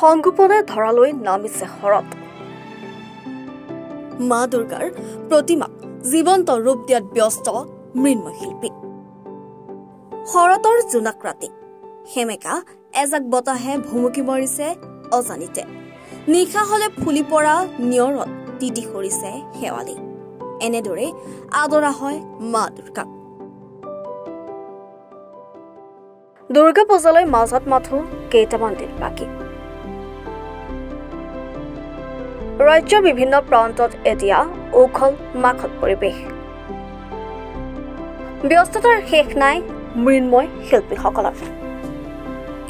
সংগোপনে ধৰালৈ নামিছে শৰৎ। মা দুৰ্গাৰ প্ৰতিমাক জীৱন্ত ৰূপ দিয়াত ব্যস্ত মৃন্ময় শিল্পী। শৰতৰ জোনাক ৰাতি সেমেকা এজাক বতাহে ভুমুকি মাৰিছে অজানিতে। নিশা হলে ফুলি পৰা নিয়ৰত তিতি সৰিছে শেৱালি। এনেদৰে আদৰা হয় মা দুৰ্গাক। দুৰ্গা পূজালৈ মাজত মাথো কেইটামান দিন বাকী। ৰাজ্যৰ বিভিন্ন প্ৰান্তত এতিয়া উখল মাখল পৰিৱেশ। ব্যস্ততাৰ শেষ নাই মৃন্ময় শিল্পীসকলৰ।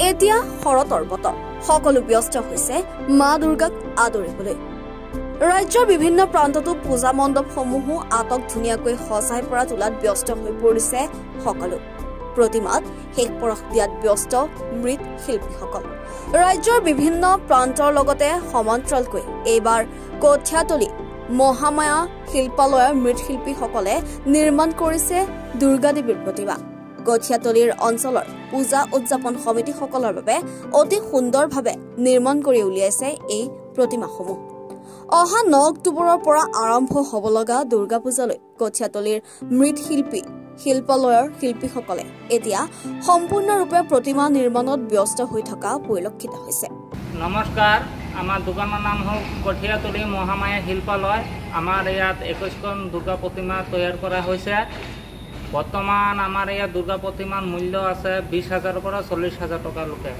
এতিয়া শৰতৰ বতৰ, সকলো ব্যস্ত হৈছে মা দুৰ্গাক আদৰিবলৈ। ৰাজ্যৰ বিভিন্ন প্ৰান্ততো পূজা মণ্ডপসমূহো আটক ধুনীয়াকৈ সজাই পৰা তোলাত ব্যস্ত হৈ পৰিছে সকলো। প্ৰতিমাত শেষ পৰশ দিয়াত ব্যস্ত মৃৎ শিল্পীসকল। ৰাজ্যৰ বিভিন্ন প্ৰান্তৰ লগতে সমান্তৰালকৈ এইবাৰ কঠীয়াতলী মহামায়া শিল্পালয়ৰ মৃৎশিল্পীসকলে নিৰ্মাণ কৰিছে দুৰ্গা দেৱীৰ প্ৰতিমা। কঠীয়াতলীৰ অঞ্চলৰ পূজা উদযাপন সমিতিসকলৰ বাবে অতি সুন্দৰভাৱে নিৰ্মাণ কৰি উলিয়াইছে এই প্ৰতিমাসমূহ। অহা 9 অক্টোবৰৰ পৰা আৰম্ভ হ'ব লগা দুৰ্গা পূজালৈ কঠীয়াতলীৰ মৃৎশিল্পী শিল্পালয়ৰ শিল্পীসকলে এতিয়া সম্পূৰ্ণৰূপে প্ৰতিমা নিৰ্মাণত ব্যস্ত হৈ থকা পৰিলক্ষিত হৈছে। নমস্কাৰ, আমাৰ দোকানৰ নাম হ'ল কঠীয়াতলী মহামায়া শিল্পালয়। আমাৰ ইয়াত 21খন দুৰ্গা প্ৰতিমা তৈয়াৰ কৰা হৈছে। বৰ্তমান আমাৰ ইয়াত দুৰ্গা প্ৰতিমাৰ মূল্য আছে 20,000ৰ পৰা 40,000 টকালৈকে।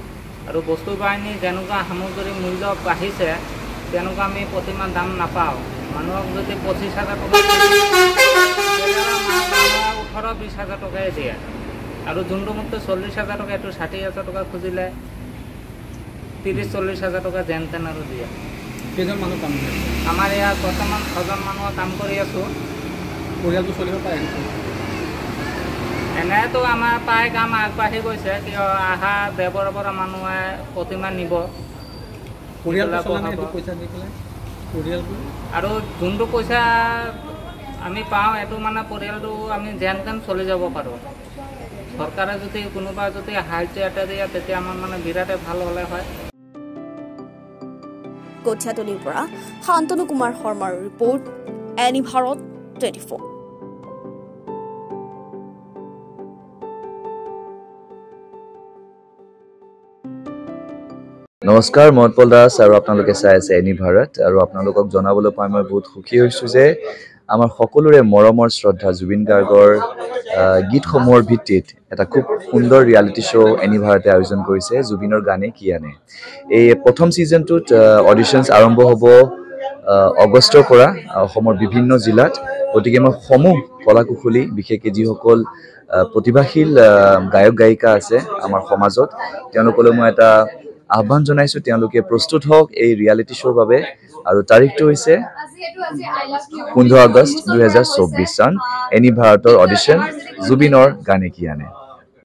আৰু বস্তু বাহিনী যেনেকুৱা সামগ্ৰীৰ মূল্য বাঢ়িছে তেনেকুৱা আমি প্ৰতিমাৰ দাম নাপাওঁ। মানুহক যদি 25,000 টকা 18-20,000 টকাই দিয়ে। আৰু যোনটো মুক্ত 40,000 টকা এইটো 60,000 টকা খুজিলে 30-40,000 টকা যেন তেন আৰু দিয়ে। কেইজন মানুহ কাম কৰি আছে? আমাৰ ইয়াত বৰ্তমান 6জন মানুহ কাম কৰি আছোঁ। পৰিয়ালটো চলিব পাৰে? এনেতো আমাৰ প্ৰায় কাম আগবাঢ়ি গৈছে, কিয় অহা দেৱৰ পৰা মানুহে প্ৰতিমা নিব। আৰু যোনটো পইচা আমি পাওঁ এইটো মানে পৰিয়ালটো আমি যেন তেন চলি যাব পাৰোঁ। চৰকাৰে যদি কোনোবা যদি সাহায্য এটা দিয়ে তেতিয়া আমাৰ মানে বিৰাটে ভাল হ'লে হয়। কঠীয়াতলীৰ পৰা শান্তনু কুমাৰ শৰ্মাৰ ৰিপৰ্ট, এনি ভাৰত 24। নমস্কাৰ, মই উৎপল দাস আৰু আপোনালোকে চাই আছে এনি ভাৰত। আৰু আপোনালোকক জনাবলৈ পাই মই বহুত সুখী হৈছোঁ যে আমাৰ সকলোৰে মৰমৰ শ্ৰদ্ধা জুবিন গাৰ্গৰ গীতসমূহৰ ভিত্তিত এটা খুব সুন্দৰ ৰিয়েলিটি শ্ব' এনি ভাৰতে আয়োজন কৰিছে, জুবিনৰ গানে কি আনে। এই প্ৰথম ছিজনটোত অডিশ্যনছ আৰম্ভ হ'ব আগষ্টৰ পৰা অসমৰ বিভিন্ন জিলাত। গতিকে মই সমূহ কলা কুশলী, বিশেষকৈ যিসকল প্ৰতিভাশীল গায়ক গায়িকা আছে আমাৰ সমাজত, তেওঁলোকলৈ মই এটা আহ্বান জনাইছোঁ, তেওঁলোকে প্ৰস্তুত হওক এই ৰিয়েলিটি শ্ব'ৰ বাবে। আৰু তাৰিখটো হৈছে 15 আগষ্ট 2024 চন। এনি ভাৰতৰ অডিশ্যন জুবিনৰ গানে কি আনে।